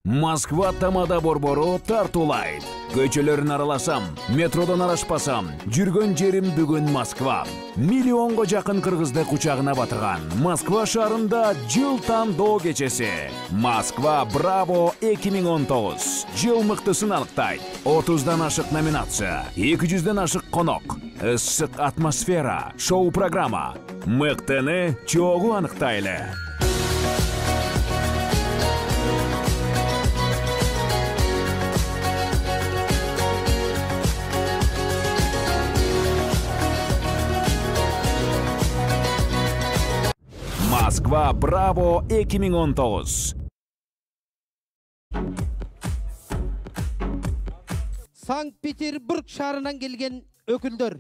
Москва тамада борбору тартулайт. Көчөлөрүн араласам, метродон арашпасам, жүргөн жерим бүгүн Москва. Миллионго жакын кыргызды кучагына батырган Москва шаарында жыл тандоо кечеси. Москва Браво 2019. Жыл мыктысын аныктайт. 30дан ашык номинация, 200ден ашык конок, ысык атмосфера, шоу-программа. Мыктыны чогуу аныктайлы. Москва Браво 2019. Санкт-Петербург шаарынан келген өкүлдөр.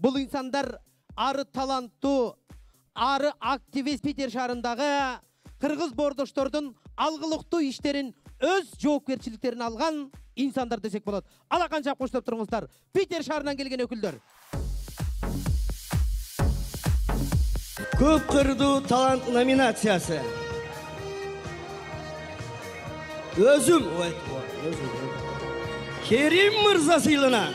Бұл инсандар ары таланттуу, ары активист Питер шаарындагы кыргыз бордоштордун алгылыктуу иштерин өз жоопкерчиликтерин алган инсандар десек болот. Ала канча коштоп туруңуздар. Питер шаарынан келген өкүлдөр. Көп кырдуу талант номинациясы. Өзүм Керим мырза сыйлана.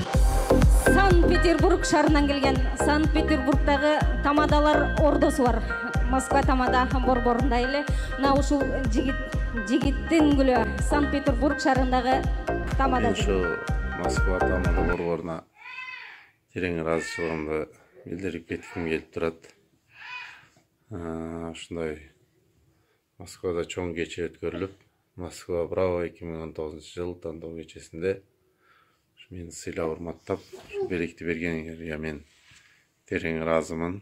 Санкт-Петербург шаарынан келген Санкт-Петербургдагы тамадалар ордосу бар. Москва тамада борборунда эле. Мына ушул жигиттин гүлү Санкт-Петербург шаарындагы тамада. Ушу Москва тамада борборуна терең ыраазычылыгымды билдирип кетким келип турат. Ушундай Москвада чоң кече өткөрүлүп, Москва Браво 2019 жыл тандоо кечесинде мени сыйлап урматтап, белекти бергениңерге мен терең ыраазымын.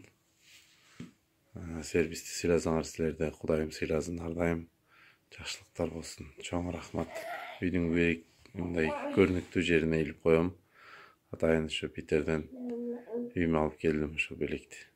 Сервисти сыйласаңар силерде Кудайым сыйласын, ар дайым жакшылыктар болсун. Чоң рахмат. Үйдүн мындай көрүнүктүү жерине илип коем. Атайын ушу Питерден үйүмө алып келдим ушу белекти.